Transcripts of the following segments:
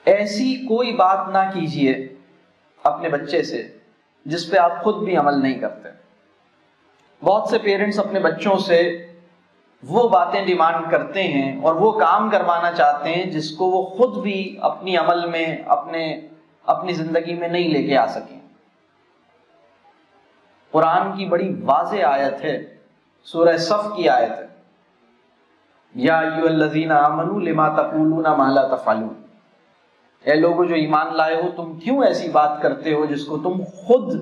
ایسی کوئی بات نہ کیجیے اپنے بچے سے جس پہ آپ خود بھی عمل نہیں کرتے. بہت سے پیرنٹس اپنے بچوں سے وہ باتیں ڈیمانڈ کرتے ہیں اور وہ کام کروانا چاہتے ہیں جس کو وہ خود بھی اپنی عمل میں اپنی زندگی میں نہیں لے کے آ سکیں. قرآن کی بڑی واضح آیت ہے، سورہ صف کی آیت ہے، یا ایھا الذین آمنوا لما تقولون ما لا تفعلون. اے لوگو جو ایمان لائے ہو، تم کیوں ایسی بات کرتے ہو جس کو تم خود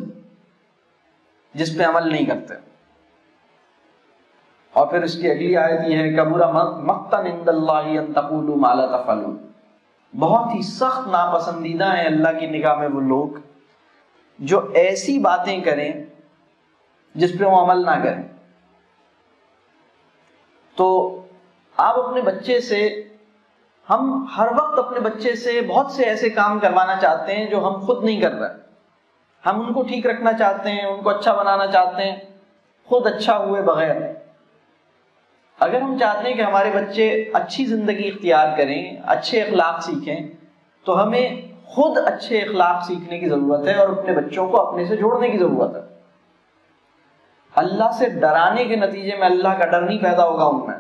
جس پہ عمل نہیں کرتے. اور پھر اس کی اگلی آیت یہ ہے، کبر مقتا عند اللہ ان تقولوا ما لا تفعلون. بہت ہی سخت ناپسندیدہ ہیں اللہ کی نگاہ میں وہ لوگ جو ایسی باتیں کریں جس پہ وہ عمل نہ کریں. تو آپ اپنے بچے سے، ہم ہر وقت اپنے بچے سے بہت سے ایسے کام کروانا چاہتے ہیں جو ہم خود نہیں کر رہے. ہم ان کو ٹھیک رکھنا چاہتے ہیں، ان کو اچھا بنانا چاہتے ہیں، خود اچھا ہوئے بغیر. اگر ہم چاہتے ہیں کہ ہمارے بچے اچھی زندگی اختیار کریں، اچھے اخلاق سیکھیں، تو ہمیں خود اچھے اخلاق سیکھنے کی ضرورت ہے اور اپنے بچوں کو اپنے سے جوڑنے کی ضرورت ہے. اللہ سے ڈرانے کے نتیجے میں اللہ کا ڈر نہیں پیدا ہوگا ان میں،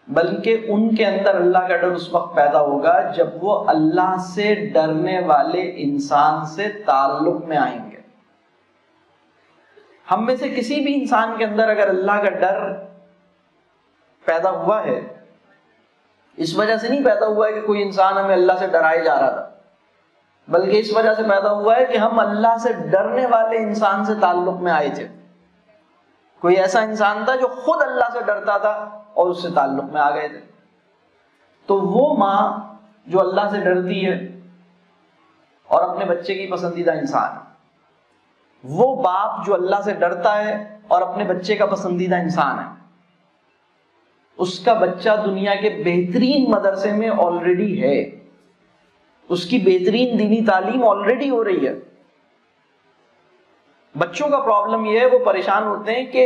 بلکہ ان کے اندر اللہ کا ڈر اس وقت پیدا ہوگا جب وہ اللہ سے ڈرنے والے انسان سے تعلق میں آئیں گے. ہم میں سے کسی بھی انسان کے اندر اگر اللہ کا ڈر پیدا ہوا ہے، اس وجہ سے نہیں پیدا ہوا ہے کہ کوئی انسان ہمیں اللہ سے ڈرائے جا رہا تھا، بلکہ اس وجہ سے پیدا ہوا ہے کہ ہم اللہ سے ڈرنے والے انسان سے تعلق میں آئے تھے. کوئی ایسا انسان تھا جو خود اللہ سے ڈرتا تھا اور اس سے تعلق میں آ گئے تھے. تو وہ ماں جو اللہ سے ڈرتی ہے اور اپنے بچے کی پسندیدہ انسان، وہ باپ جو اللہ سے ڈرتا ہے اور اپنے بچے کا پسندیدہ انسان ہے، اس کا بچہ دنیا کے بہترین مدرسے میں آلریڈی ہے، اس کی بہترین دینی تعلیم آلریڈی ہو رہی ہے. بچوں کا پرابلم یہ ہے، وہ پریشان ہوتے ہیں کہ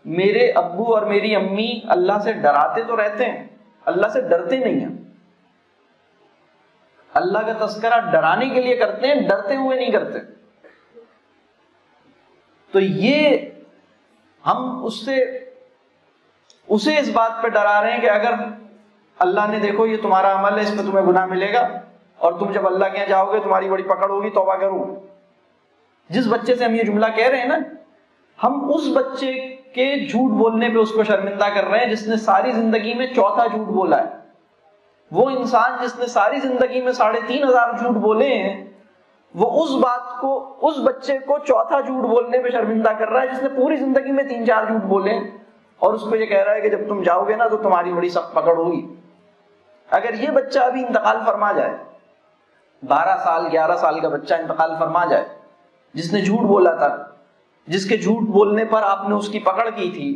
میرے ابو اور میری امی اللہ سے ڈراتے تو رہتے ہیں، اللہ سے ڈرتے نہیں ہیں. اللہ کا تذکرہ ڈرانے کے لیے کرتے ہیں، ڈرتے ہوئے نہیں کرتے. تو یہ ہم اسے اس بات پہ ڈرا رہے ہیں کہ اگر اللہ نے دیکھو یہ تمہارا عمل ہے، اس پہ تمہیں گناہ ملے گا، اور تم جب اللہ کے یہاں جاؤ گے تمہاری بڑی پکڑ ہوگی، توبہ کرو. جس بچے سے ہم یہ جملہ کہہ رہے ہیں نا، ہم اس بچے کے جھوٹ بولنے پہ اس کو شرمندہ کر رہے ہیں جس نے ساری زندگی میں چوتھا جھوٹ بولا ہے. وہ انسان جس نے ساری زندگی میں 3500 جھوٹ بولے ہیں، وہ اس بچے کو چوتھا جھوٹ بولنے پہ شرمندہ کر رہا ہے جس نے پوری زندگی میں 3-4 جھوٹ بولے ہیں، اور اس کو یہ کہہ رہا ہے کہ جب تم جاؤ گے نا تو تمہاری بڑی سخت پکڑ ہوگی. اگر یہ بچہ ابھی انتقال فرما جائے، 12 سال 11 سال کا بچہ انتقال فرما جائے، جس نے جھوٹ بولا تھا، جس کے جھوٹ بولنے پر آپ نے اس کی پکڑ کی تھی،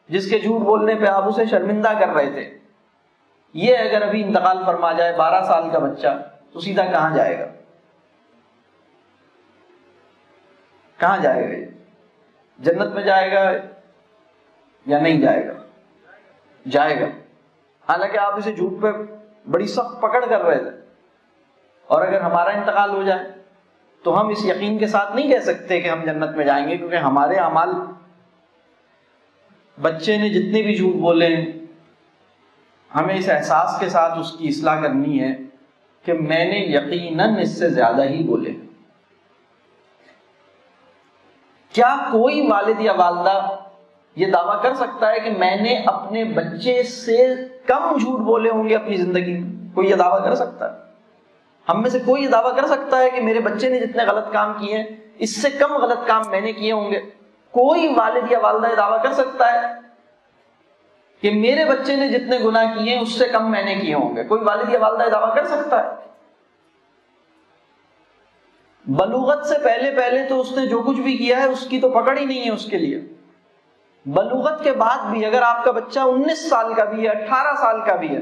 جس کے جھوٹ بولنے پہ آپ اسے شرمندہ کر رہے تھے، یہ اگر ابھی انتقال فرما جائے 12 سال کا بچہ، تو سیدھا کہاں جائے گا؟ کہاں جائے گا؟ جنت میں جائے گا یا نہیں جائے گا؟ جائے گا. حالانکہ آپ اسے جھوٹ پہ بڑی سخت پکڑ کر رہے تھے. اور اگر ہمارا انتقال ہو جائے تو ہم اس یقین کے ساتھ نہیں کہہ سکتے کہ ہم جنت میں جائیں گے، کیونکہ ہمارے اعمال، بچے نے جتنے بھی جھوٹ بولے ہیں، ہمیں اس احساس کے ساتھ اس کی اصلاح کرنی ہے کہ میں نے یقیناً اس سے زیادہ ہی بولے. کیا کوئی والد یا والدہ یہ دعویٰ کر سکتا ہے کہ میں نے اپنے بچے سے کم جھوٹ بولے ہوں گے اپنی زندگی میں؟ کوئی یہ دعویٰ کر سکتا ہے؟ ہم میں سے کوئی یہ دعویٰ کر سکتا ہے کہ میرے بچے نے جتنے غلط کام کیے ہیں اس سے کم غلط کام میں نے کیے ہوں گے؟ کوئی والد یا والدہ یہ دعویٰ کر سکتا ہے کہ میرے بچے نے جتنے گناہ کیے ہیں اس سے کم میں نے کیے ہوں گے؟ کوئی والد یا والدہ یہ دعویٰ کر سکتا ہے؟ بلوغت سے پہلے تو اس نے جو کچھ بھی کیا ہے اس کی تو پکڑ ہی نہیں ہے اس کے لیے. بلوغت کے بعد بھی اگر آپ کا بچہ 19 سال کا بھی ہے، 18 سال کا بھی ہے،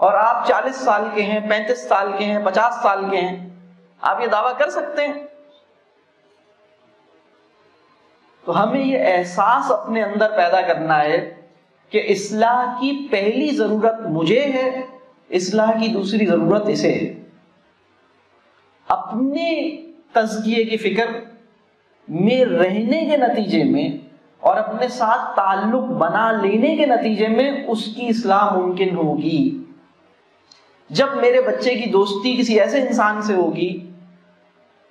اور آپ 40 سال کے ہیں، 35 سال کے ہیں، 50 سال کے ہیں، آپ یہ دعویٰ کر سکتے ہیں؟ تو ہمیں یہ احساس اپنے اندر پیدا کرنا ہے کہ اصلاح کی پہلی ضرورت مجھے ہے اصلاح کی دوسری ضرورت اسے ہے، اپنے تزکیے کی فکر میں رہنے کے نتیجے میں اور اپنے ساتھ تعلق بنا لینے کے نتیجے میں اس کی اصلاح ممکن ہوگی۔ جب میرے بچے کی دوستی کسی ایسے انسان سے ہوگی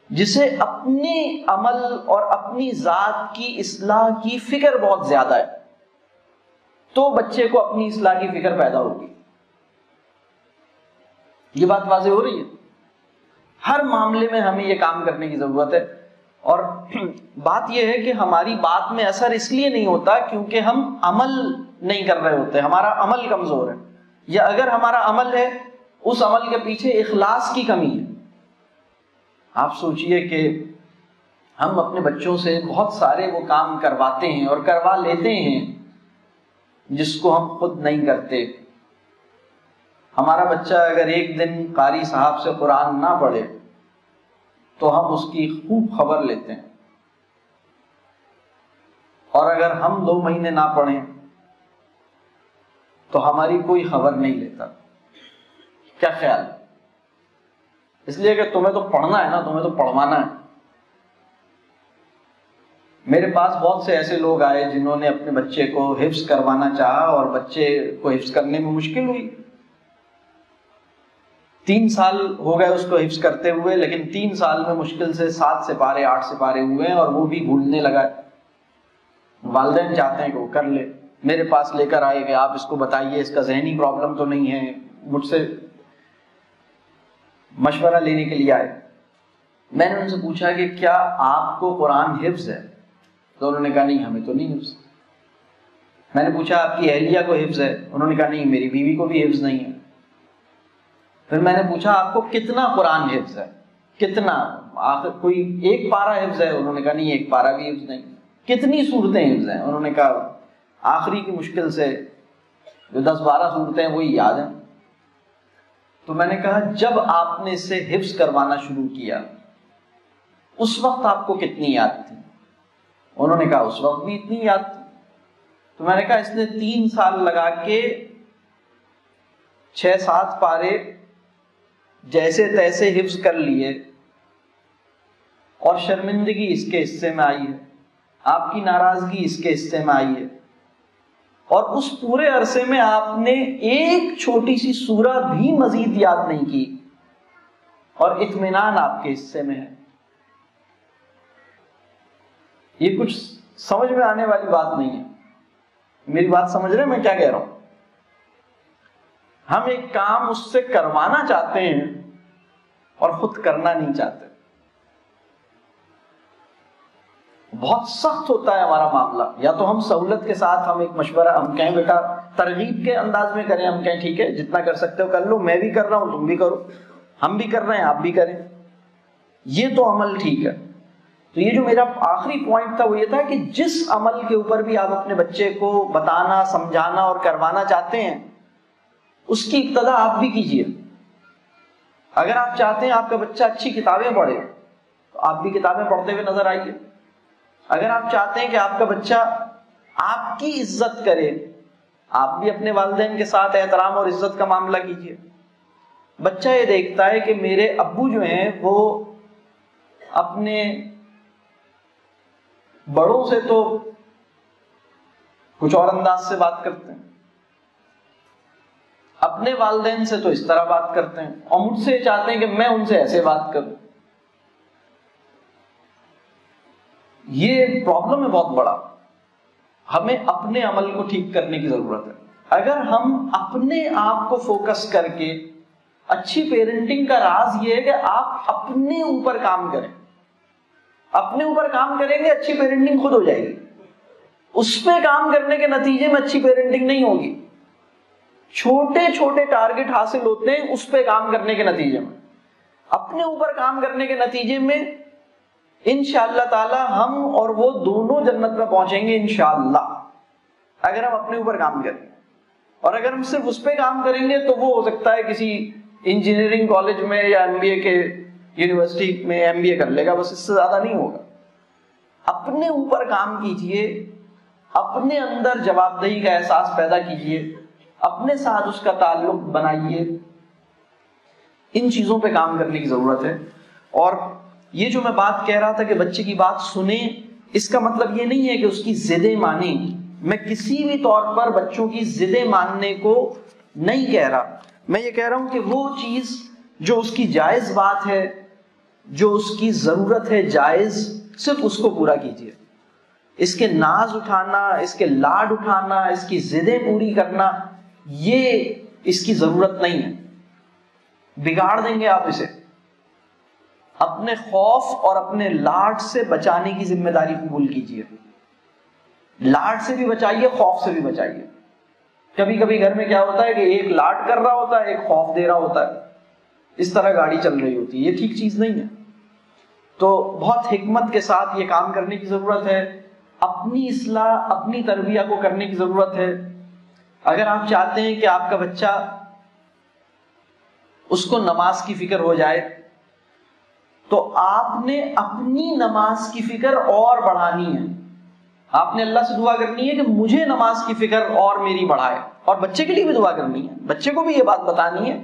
جسے اپنے عمل اور اپنی ذات کی اصلاح کی فکر بہت زیادہ ہے، تو بچے کو اپنی اصلاح کی فکر پیدا ہوگی۔ یہ بات واضح ہو رہی ہے؟ ہر معاملے میں ہمیں یہ کام کرنے کی ضرورت ہے، اور بات یہ ہے کہ ہماری بات میں اثر اس لیے نہیں ہوتا کیونکہ ہم عمل نہیں کر رہے ہوتے، ہمارا عمل کمزور ہے، یا اگر ہمارا عمل ہے اس عمل کے پیچھے اخلاص کی کمی ہے۔ آپ سوچئے کہ ہم اپنے بچوں سے بہت سارے وہ کام کرواتے ہیں اور کروا لیتے ہیں جس کو ہم خود نہیں کرتے۔ ہمارا بچہ اگر ایک دن قاری صاحب سے قرآن نہ پڑھے تو ہم اس کی خوب خبر لیتے ہیں، اور اگر ہم 2 مہینے نہ پڑھیں تو ہماری کوئی خبر نہیں لیتا۔ کیا خیال؟ اس لیے کہ تمہیں تو پڑھنا ہے نا، تمہیں تو پڑھوانا ہے۔ میرے پاس بہت سے ایسے لوگ آئے جنہوں نے اپنے بچے کو حفظ کروانا چاہا اور بچے کو حفظ کرنے میں مشکل ہوئی۔ 3 سال ہو گئے اس کو حفظ کرتے ہوئے، لیکن 3 سال میں مشکل سے 7 سپارے 8 سپارے ہوئے ہیں، اور وہ بھی بھولنے لگا۔ والدین چاہتے ہیں کہ وہ کر لے، میرے پاس لے کر آئے کہ آپ اس کو بتائیے اس کا ذہنی پرابلم تو نہیں ہے، مجھ سے مشورہ لینے کے لیے آئے۔ میں نے ان سے پوچھا کہ کیا آپ کو قرآن حفظ ہے؟ تو انہوں نے کہا نہیں، ہمیں تو نہیں حفظ۔ میں نے پوچھا آپ کی اہلیہ کو حفظ ہے؟ انہوں نے کہا نہیں، میری بیوی کو بھی حفظ نہیں ہے۔ پھر میں نے پوچھا آپ کو کتنا قرآن حفظ ہے؟ کتنا؟ آخر کوئی 1 پارہ حفظ ہے؟ انہوں نے کہا نہیں، 1 پارہ بھی حفظ نہیں۔ کتنی صورتیں حفظ ہیں؟ انہوں نے کہا آخری کی مشکل سے جو 10-12 صورتیں وہی یاد ہیں۔ تو میں نے کہا جب آپ نے اس سے حفظ کروانا شروع کیا اس وقت آپ کو کتنی یاد تھی؟ انہوں نے کہا اس وقت بھی اتنی یاد تھی۔ تو میں نے کہا اس نے 3 سال لگا کے 6-7 پارے جیسے تیسے حفظ کر لیے، اور شرمندگی اس کے حصے میں آئی ہے، آپ کی ناراضگی اس کے حصے میں آئی ہے، اور اس پورے عرصے میں آپ نے ایک چھوٹی سی سورہ بھی مزید یاد نہیں کی، اور اطمینان آپ کے حصے میں ہے۔ یہ کچھ سمجھ میں آنے والی بات نہیں ہے، میری بات سمجھ رہے ہیں میں کیا کہہ رہا ہوں؟ ہم ایک کام اس سے کروانا چاہتے ہیں اور خود کرنا نہیں چاہتے۔ بہت سخت ہوتا ہے ہمارا معاملہ۔ یا تو ہم سہولت کے ساتھ ہم ایک مشورہ، ہم کہیں بیٹا ترغیب کے انداز میں کریں، ہم کہیں ٹھیک ہے جتنا کر سکتے ہو کر لو، میں بھی کر رہا ہوں تم بھی کرو، ہم بھی کر رہے ہیں آپ بھی کریں، یہ تو عمل ٹھیک ہے۔ تو یہ جو میرا آخری پوائنٹ تھا وہ یہ تھا کہ جس عمل کے اوپر بھی آپ اپنے بچے کو بتانا، سمجھانا اور کروانا چاہتے ہیں اس کی ابتدا آپ بھی کیجیے۔ اگر آپ چاہتے ہیں آپ کا بچہ اچھی کتابیں پڑھے تو آپ بھی کتابیں پڑھتے ہوئے نظر آئیے۔ اگر آپ چاہتے ہیں کہ آپ کا بچہ آپ کی عزت کرے، آپ بھی اپنے والدین کے ساتھ احترام اور عزت کا معاملہ کیجیے۔ بچہ یہ دیکھتا ہے کہ میرے ابو جو ہیں وہ اپنے بڑوں سے تو کچھ اور انداز سے بات کرتے ہیں، اپنے والدین سے تو اس طرح بات کرتے ہیں، اور مجھ سے چاہتے ہیں کہ میں ان سے ایسے بات کروں۔ یہ پرابلم ہے بہت بڑا۔ ہمیں اپنے عمل کو ٹھیک کرنے کی ضرورت ہے۔ اگر ہم اپنے آپ کو فوکس کر کے، اچھی پیرنٹنگ کا راز یہ ہے کہ آپ اپنے اوپر کام کریں، اپنے اوپر کام کریں گے اچھی پیرنٹنگ خود ہو جائے گی۔ اس پہ کام کرنے کے نتیجے میں اچھی پیرنٹنگ نہیں ہوگی۔ چھوٹے چھوٹے ٹارگٹ حاصل ہوتے ہیں اس پہ کام کرنے کے نتیجے میں، اپنے اوپر کام کرنے کے نتیجے میں انشاءاللہ تعالی ہم اور وہ دونوں جنت میں پہنچیں گے انشاءاللہ، اگر ہم اپنے اوپر کام کریں۔ اور اگر ہم صرف اس پہ کام کریں گے تو وہ ہو سکتا ہے کسی انجینئرنگ کالج میں یا MBA کے یونیورسٹی میں MBA کر لے گا، بس اس سے زیادہ نہیں ہوگا۔ اپنے اوپر کام کیجئے، اپنے اندر جواب دہی کا احساس پیدا کیجئے، اپنے ساتھ اس کا تعلق بنائیے. ان چیزوں پہ کام کرنے کی ضرورت ہے. اور یہ جو میں بات کہہ رہا تھا کہ بچے کی بات سنیں، اس کا مطلب یہ نہیں ہے کہ اس کی ضدیں مانیں. میں کسی بھی طور پر بچوں کی ضدیں ماننے کو نہیں کہہ رہا. میں یہ کہہ رہا ہوں کہ وہ چیز جو اس کی جائز بات ہے، جو اس کی ضرورت ہے جائز، صرف اس کو پورا کیجیے. اس کے ناز اٹھانا، اس کے لاڈ اٹھانا، اس کی ضدیں پوری کرنا، یہ اس کی ضرورت نہیں ہے. بگاڑ دیں گے آپ اسے. اپنے خوف اور اپنے لاڈ سے بچانے کی ذمہ داری قبول کیجیے. لاڈ سے بھی بچائیے، خوف سے بھی بچائیے. کبھی کبھی گھر میں کیا ہوتا ہے کہ ایک لاڈ کر رہا ہوتا ہے، ایک خوف دے رہا ہوتا ہے، اس طرح گاڑی چل رہی ہوتی ہے. یہ ٹھیک چیز نہیں ہے. تو بہت حکمت کے ساتھ یہ کام کرنے کی ضرورت ہے. اپنی اصلاح، اپنی تربیہ کو کرنے کی ضرورت ہے. اگر آپ چاہتے ہیں کہ آپ کا بچہ، اس کو نماز کی فکر ہو جائے، تو آپ نے اپنی نماز کی فکر اور بڑھانی ہے. آپ نے اللہ سے دعا کرنی ہے کہ مجھے نماز کی فکر اور میری بڑھائے. اور بچے کے لیے بھی دعا کرنی ہے، بچے کو بھی یہ بات بتانی ہے،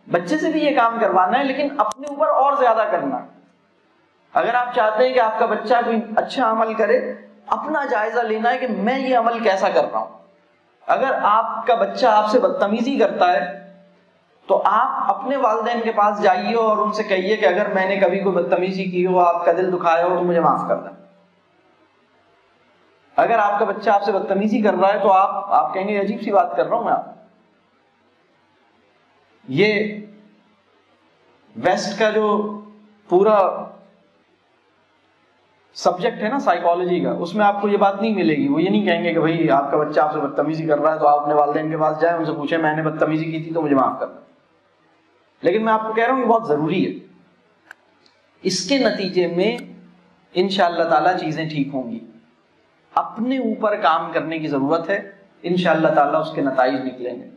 بچے سے بھی یہ کام کروانا ہے، لیکن اپنے اوپر اور زیادہ کرنا. اگر آپ چاہتے ہیں کہ آپ کا بچہ کوئی اچھا عمل کرے، اپنا جائزہ لینا ہے کہ میں یہ عمل کیسا کر رہا ہوں. اگر آپ کا بچہ آپ سے بدتمیزی کرتا ہے تو آپ اپنے والدین کے پاس جائیے اور ان سے کہیے کہ اگر میں نے کبھی کوئی بدتمیزی کی ہو، آپ کا دل دکھایا ہو، تو مجھے معاف کر دیں. اگر آپ کا بچہ آپ سے بدتمیزی کر رہا ہے تو آپ کہیں گے عجیب سی بات کر رہا ہوں میں. آپ یہ ویسٹ کا جو پورا سبجیکٹ ہے نا سائیکالوجی کا، اس میں آپ کو یہ بات نہیں ملے گی. وہ یہ نہیں کہیں گے کہ بھائی آپ کا بچہ آپ سے بدتمیزی کر رہا ہے تو آپ اپنے والدین کے پاس جائیں، ان سے پوچھیں میں نے بدتمیزی کی تھی تو مجھے معاف کر دیں. لیکن میں آپ کو کہہ رہا ہوں یہ بہت ضروری ہے. اس کے نتیجے میں انشاءاللہ تعالی چیزیں ٹھیک ہوں گی. اپنے اوپر کام کرنے کی ضرورت ہے، انشاءاللہ تعالی اس کے نتائج نکلیں گے.